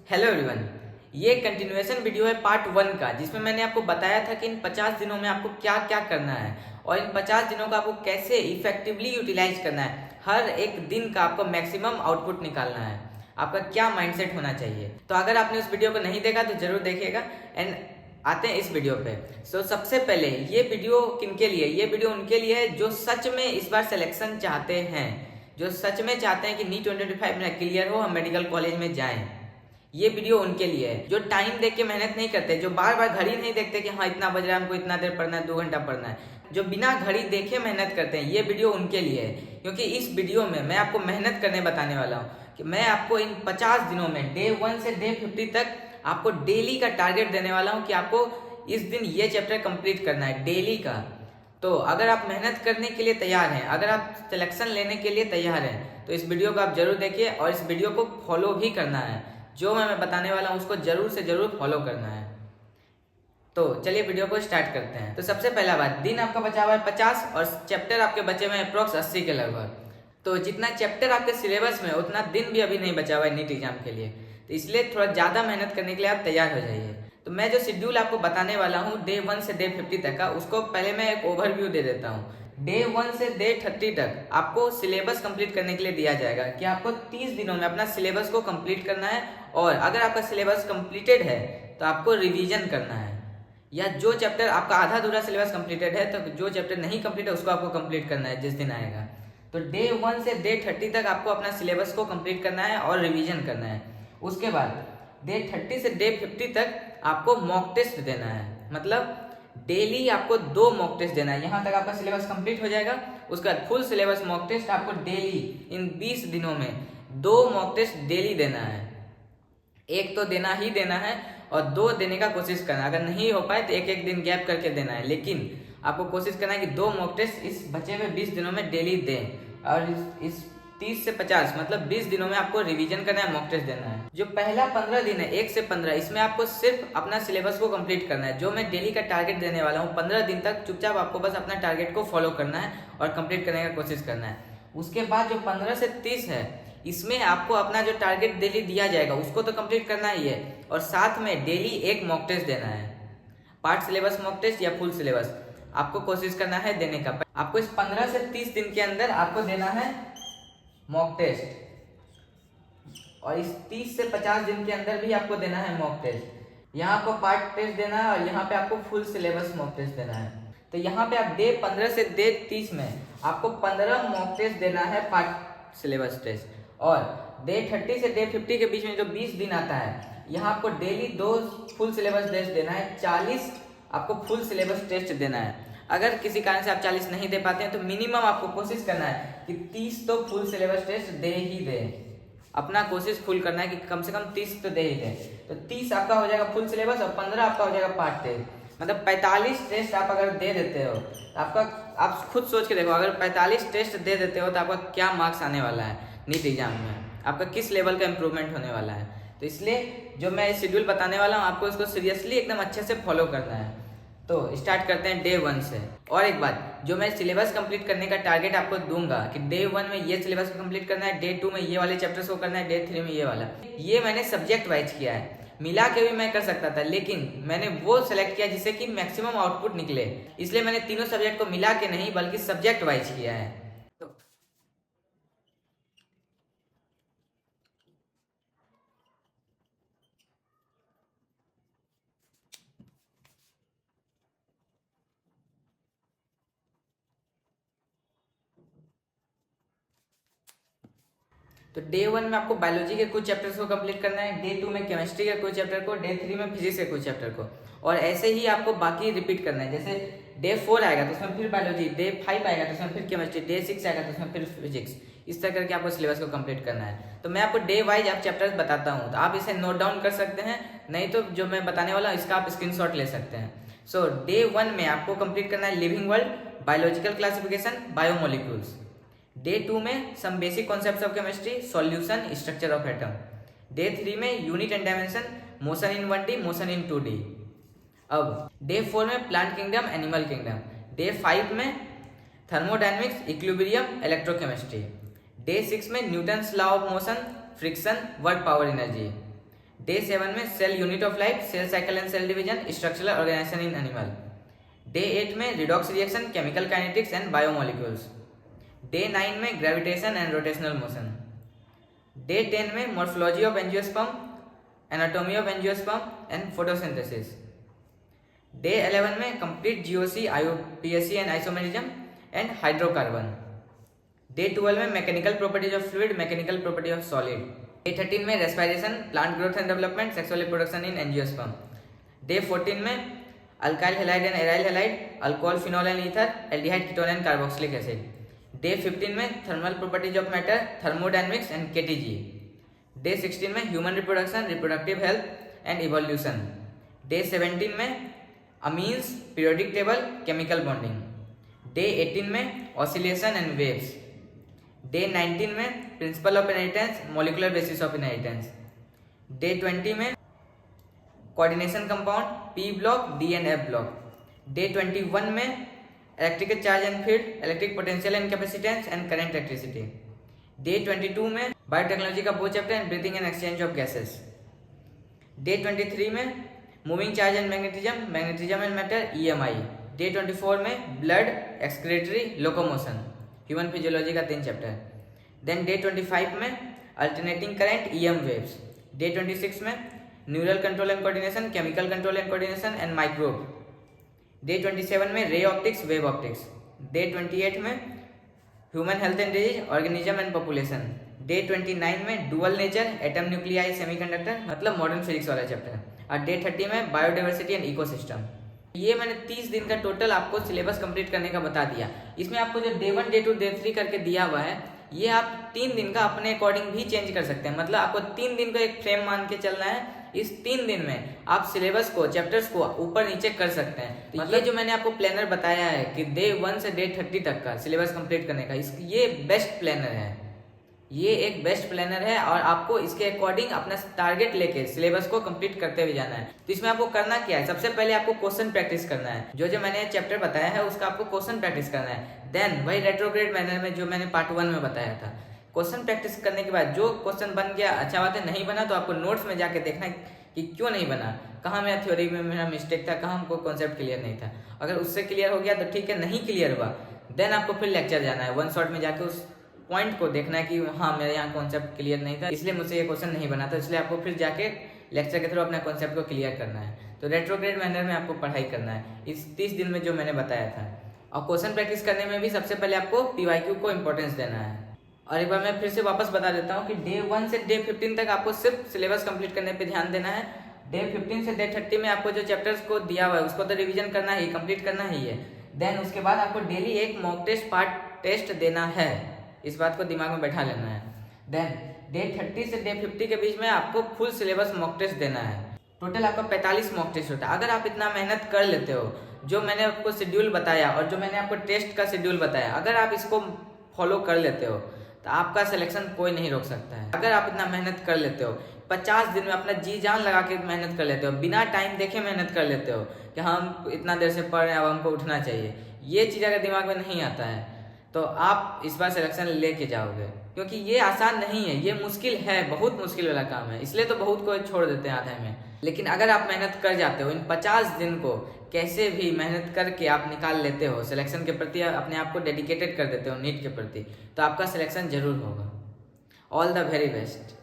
Hello everyone, ये continuation video है part 1 का, जिसमें मैंने आपको बताया था कि इन 50 दिनों में आपको क्या क्या करना है और इन 50 दिनों का आपको कैसे इफेक्टिवली यूटिलाइज करना है। हर एक दिन का आपको मैक्सिमम आउटपुट निकालना है। आपका क्या माइंडसेट होना चाहिए। तो अगर आपने उस वीडियो को नहीं देखा तो जरूर देखिएगा। एंड आते हैं इस वीडियो पे। सबसे पहले ये वीडियो किनके लिए? ये वीडियो उनके लिए है जो सच में इस बार सिलेक्शन चाहते हैं, जो सच में चाहते हैं कि नीट 2025 में क्लियर हो, हम मेडिकल कॉलेज में जाएं। ये वीडियो उनके लिए है जो टाइम देख के मेहनत नहीं करते, जो बार बार घड़ी नहीं देखते कि हाँ इतना बज रहा है, हमको इतना देर पढ़ना है, 2 घंटा पढ़ना है, जो बिना घड़ी देखे मेहनत करते हैं। ये वीडियो उनके लिए है, क्योंकि इस वीडियो में मैं आपको मेहनत करने बताने वाला हूँ कि मैं आपको इन 50 दिनों में डे 1 से डे 50 तक आपको डेली का टारगेट देने वाला हूँ कि आपको इस दिन ये चैप्टर कंप्लीट करना है डेली का। तो अगर आप मेहनत करने के लिए तैयार हैं, अगर आप सिलेक्शन लेने के लिए तैयार हैं, तो इस वीडियो को आप जरूर देखिए और इस वीडियो को फॉलो भी करना है। जो मैं बताने वाला हूँ उसको जरूर से जरूर फॉलो करना है। तो चलिए वीडियो को स्टार्ट करते हैं। तो सबसे पहला बात, दिन आपका बचा हुआ है 50 और चैप्टर आपके बचे हुए हैं अप्रोक्स 80 के लगभग। तो जितना चैप्टर आपके सिलेबस में उतना दिन भी अभी नहीं बचा हुआ है नीट एग्जाम के लिए, तो इसलिए थोड़ा ज़्यादा मेहनत करने के लिए आप तैयार हो जाइए। तो मैं जो शेड्यूल आपको बताने वाला हूँ डे 1 से डे 50 तक का, उसको पहले मैं एक ओवरव्यू दे देता हूँ। डे 1 से डे 30 तक आपको सिलेबस कंप्लीट करने के लिए दिया जाएगा कि आपको 30 दिनों में अपना सिलेबस को कंप्लीट करना है। और अगर आपका सिलेबस कंप्लीटेड है तो आपको रिवीजन करना है, या जो चैप्टर आपका आधा अधूरा सिलेबस कंप्लीटेड है तो जो चैप्टर नहीं कंप्लीट है उसको आपको कंप्लीट करना है जिस दिन आएगा। तो डे 1 से डे 30 तक आपको अपना सिलेबस को कंप्लीट करना है और रिवीजन करना है। उसके बाद डे 30 से डे 50 तक आपको मॉक टेस्ट देना है, मतलब डेली आपको 2 मॉक टेस्ट देना है। यहाँ तक आपका सिलेबस कंप्लीट हो जाएगा। उसके बाद फुल सिलेबस मॉक टेस्ट आपको डेली इन 20 दिनों में 2 मॉक टेस्ट डेली देना है। एक तो देना ही देना है और 2 देने का कोशिश करना है। अगर नहीं हो पाए तो एक एक दिन गैप करके देना है, लेकिन आपको कोशिश करना है कि 2 मॉक टेस्ट इस बचे हुए 20 दिनों में डेली दें। और इस 30 से 50 मतलब 20 दिनों में आपको रिवीजन करना है, मॉक टेस्ट देना है। जो पहला 15 दिन है 1 से 15, इसमें आपको सिर्फ अपना सिलेबस को कंप्लीट करना है। जो मैं डेली का टारगेट देने वाला हूँ 15 दिन तक चुपचाप आपको बस अपना टारगेट को फॉलो करना है और कंप्लीट करने का कोशिश करना है। उसके बाद जो 15 से 30 है, इसमें आपको अपना जो टारगेट डेली दिया जाएगा उसको तो कंप्लीट करना ही है, और साथ में डेली एक मॉक टेस्ट देना है। पार्ट सिलेबस मॉक टेस्ट या फुल सिलेबस आपको कोशिश करना है देने का। आपको इस 15 से 30 दिन के अंदर आपको देना है मॉक टेस्ट, और इस 30 से 50 दिन के अंदर भी आपको देना है मॉक टेस्ट। यहाँ आपको पार्ट टेस्ट देना है और यहाँ पे आपको फुल सिलेबस मॉक टेस्ट देना है। तो यहाँ पे आप डे 15 से डे 30 में आपको 15 मॉक टेस्ट देना है पार्ट सिलेबस टेस्ट, और डे 30 से डे 50 के बीच में जो 20 दिन आता है यहाँ आपको डेली 2 फुल सिलेबस टेस्ट देना है, 40 आपको फुल सिलेबस टेस्ट देना है। अगर किसी कारण से आप 40 नहीं दे पाते हैं तो मिनिमम आपको कोशिश करना है कि 30 तो फुल सिलेबस टेस्ट दे ही दे। अपना कोशिश फुल करना है कि कम से कम 30 तो दे ही दे। तो 30 आपका हो जाएगा फुल सिलेबस और 15 आपका हो जाएगा पार्ट टेस्ट, मतलब 45 टेस्ट आप अगर दे देते हो तो आपका, आप खुद सोच के देखो, अगर 45 टेस्ट दे देते हो तो आपका क्या मार्क्स आने वाला है नीट एग्जाम में, आपका किस लेवल का इंप्रूवमेंट होने वाला है। तो इसलिए जो मैं शेड्यूल बताने वाला हूँ आपको इसको सीरियसली एकदम अच्छे से फॉलो करना है। तो स्टार्ट करते हैं डे 1 से। और एक बात, जो मैं सिलेबस कंप्लीट करने का टारगेट आपको दूंगा कि डे 1 में ये सिलेबस को कंप्लीट करना है, डे 2 में ये वाले चैप्टर्स को करना है, डे 3 में ये वाला, ये मैंने सब्जेक्ट वाइज किया है। मिला के भी मैं कर सकता था, लेकिन मैंने वो सेलेक्ट किया जिससे कि मैक्सिमम आउटपुट निकले, इसलिए मैंने तीनों सब्जेक्ट को मिला के नहीं बल्कि सब्जेक्ट वाइज किया है। तो डे 1 में आपको बायोलॉजी के कुछ चैप्टर्स को कंप्लीट करना है, डे 2 में केमिस्ट्री के कुछ चैप्टर को, डे 3 में फिजिक्स के कुछ चैप्टर को, और ऐसे ही आपको बाकी रिपीट करना है। जैसे डे 4 आएगा तो उसमें फिर बायोलॉजी, डे 5 आएगा तो उसमें फिर केमिस्ट्री, डे 6 आएगा तो उसमें फिर फिजिक्स, इस तरह करके आपको सिलेबस को कंप्लीट करना है। तो मैं आपको डे वाइज आप चैप्टर्स बताता हूँ, तो आप इसे नोट डाउन कर सकते हैं, नहीं तो जो मैं बताने वाला हूँ इसका आप स्क्रीनशॉट ले सकते हैं। सो डे 1 में आपको कंप्लीट करना है living world, biological classification, biomolecules. Day 2 में some basic concepts of chemistry, solution, structure of atom. Day 3 में unit and dimension, motion in 1D, motion in 2D। अब डे 4 में plant kingdom, animal kingdom. Day 5 में thermodynamics, equilibrium, electrochemistry. Day 6 में Newton's law of motion, friction, work power energy. Day 7 में cell unit of life, cell cycle and cell division, structural organisation in animal. Day 8 में redox reaction, chemical kinetics and biomolecules. Day 9 में gravitation and rotational motion. Day 10 में morphology of angiosperm, anatomy of angiosperm and photosynthesis. Day 11 में complete GOC, IUPAC and isomerism and hydrocarbon. Day 12 में mechanical properties of fluid, mechanical property of solid. Day 13 में respiration, plant growth and development, sexual reproduction in angiosperm. Day 14 में alkyl halide and aryl halide, alcohol, phenol and ether, aldehyde, ketone and carboxylic acid. Day 15 में thermal properties of matter, thermodynamics and KTG. Day 16 में human reproduction, reproductive health and evolution. Day 17 में amines, periodic table, chemical bonding. Day 18 में oscillation and waves. Day 19 में principle of inheritance, molecular basis of inheritance. Day 20 में coordination compound, P block, D and F block. Day 21 में electrical charge and field, electric potential and capacitance and current electricity. Day 22 में biotechnology का वो chapter and breathing and exchange of gases. Day 23 में moving charge and magnetism, magnetism and matter, EMI. Day 24 में blood, excretory, locomotion, human physiology का 3 chapter. Then day 25 में alternating current, EM waves. Day 26 में neural control and coordination, chemical control and coordination and microbe. Day 27 में ray optics, wave optics. Day 28 में human health and disease, organism and population. Day 29 में dual nature, atom, nuclei, semiconductor, मतलब modern physics वाला chapter. और day 30 में biodiversity and ecosystem. ये मैंने 30 दिन का टोटल आपको सिलेबस कंप्लीट करने का बता दिया। इसमें आपको जो डे 1, डे 2, डे 3 करके दिया हुआ है, ये आप 3 दिन का अपने अकॉर्डिंग भी चेंज कर सकते हैं। मतलब आपको 3 दिन को एक फ्रेम मान के चलना है। इस 3 दिन में आप सिलेबस को, चैप्टर्स को ऊपर नीचे कर सकते हैं। तो मतलब ये जो मैंने आपको प्लानर बताया है कि डे 1 से डे 30 तक का सिलेबस कंप्लीट करने का, ये बेस्ट प्लानर है। ये एक बेस्ट प्लानर है और आपको इसके अकॉर्डिंग अपना टारगेट लेके सिलेबस को कंप्लीट करते हुए जाना है। तो इसमें आपको करना क्या है, सबसे पहले आपको क्वेश्चन प्रैक्टिस करना है। जो जो मैंने चैप्टर बताया है उसका आपको क्वेश्चन प्रैक्टिस करना है। देन वही रेट्रोग्रेड मैनर में जो मैंने पार्ट 1 में बताया था, क्वेश्चन प्रैक्टिस करने के बाद जो क्वेश्चन बन गया, अच्छा बात है, नहीं बना तो आपको नोट्स में जाके देखना है कि क्यों नहीं बना, कहाँ मेरा थ्योरी में मेरा मिस्टेक था, कहाँ हमको कॉन्सेप्ट क्लियर नहीं था। अगर उससे क्लियर हो गया तो ठीक है, नहीं क्लियर हुआ देन आपको फिर लेक्चर जाना है। 1 शॉट में जाके उस पॉइंट को देखना है कि हाँ मेरे यहाँ कॉन्सेप्ट क्लियर नहीं था, इसलिए मुझसे ये क्वेश्चन नहीं बना था, इसलिए आपको फिर जाके लेक्चर के थ्रू अपना कॉन्सेप्ट को क्लियर करना है। तो रेट्रोग्रेड मैनर में आपको पढ़ाई करना है इस 30 दिन में जो मैंने बताया था। और क्वेश्चन प्रैक्टिस करने में भी सबसे पहले आपको पीवाईक्यू को इंपॉर्टेंस देना है। और एक बार मैं फिर से वापस बता देता हूँ कि डे 1 से डे 15 तक आपको सिर्फ सिलेबस कंप्लीट करने पे ध्यान देना है। डे 15 से डे 30 में आपको जो चैप्टर्स को दिया हुआ है उसको तो रिवीजन करना ही, कंप्लीट करना ही है। देन उसके बाद आपको डेली एक मॉक टेस्ट, पार्ट टेस्ट देना है। इस बात को दिमाग में बैठा लेना है। देन डे 30 से डे 50 के बीच में आपको फुल सिलेबस मॉक टेस्ट देना है। टोटल आपका 45 मॉक टेस्ट होता है। अगर आप इतना मेहनत कर लेते हो, जो मैंने आपको शेड्यूल बताया और जो मैंने आपको टेस्ट का शेड्यूल बताया, अगर आप इसको फॉलो कर लेते हो तो आपका सिलेक्शन कोई नहीं रोक सकता है। अगर आप इतना मेहनत कर लेते हो, 50 दिन में अपना जी जान लगा के मेहनत कर लेते हो, बिना टाइम देखे मेहनत कर लेते हो कि हम इतना देर से पढ़ रहे हैं अब हमको उठना चाहिए, ये चीज़ अगर दिमाग में नहीं आता है तो आप इस बार सिलेक्शन लेके जाओगे। क्योंकि ये आसान नहीं है, ये मुश्किल है, बहुत मुश्किल वाला काम है, इसलिए तो बहुत को छोड़ देते हैं आधे में। लेकिन अगर आप मेहनत कर जाते हो, इन 50 दिन को कैसे भी मेहनत करके आप निकाल लेते हो, सिलेक्शन के प्रति अपने आप को डेडिकेटेड कर देते हो नीट के प्रति, तो आपका सिलेक्शन जरूर होगा। All the very best.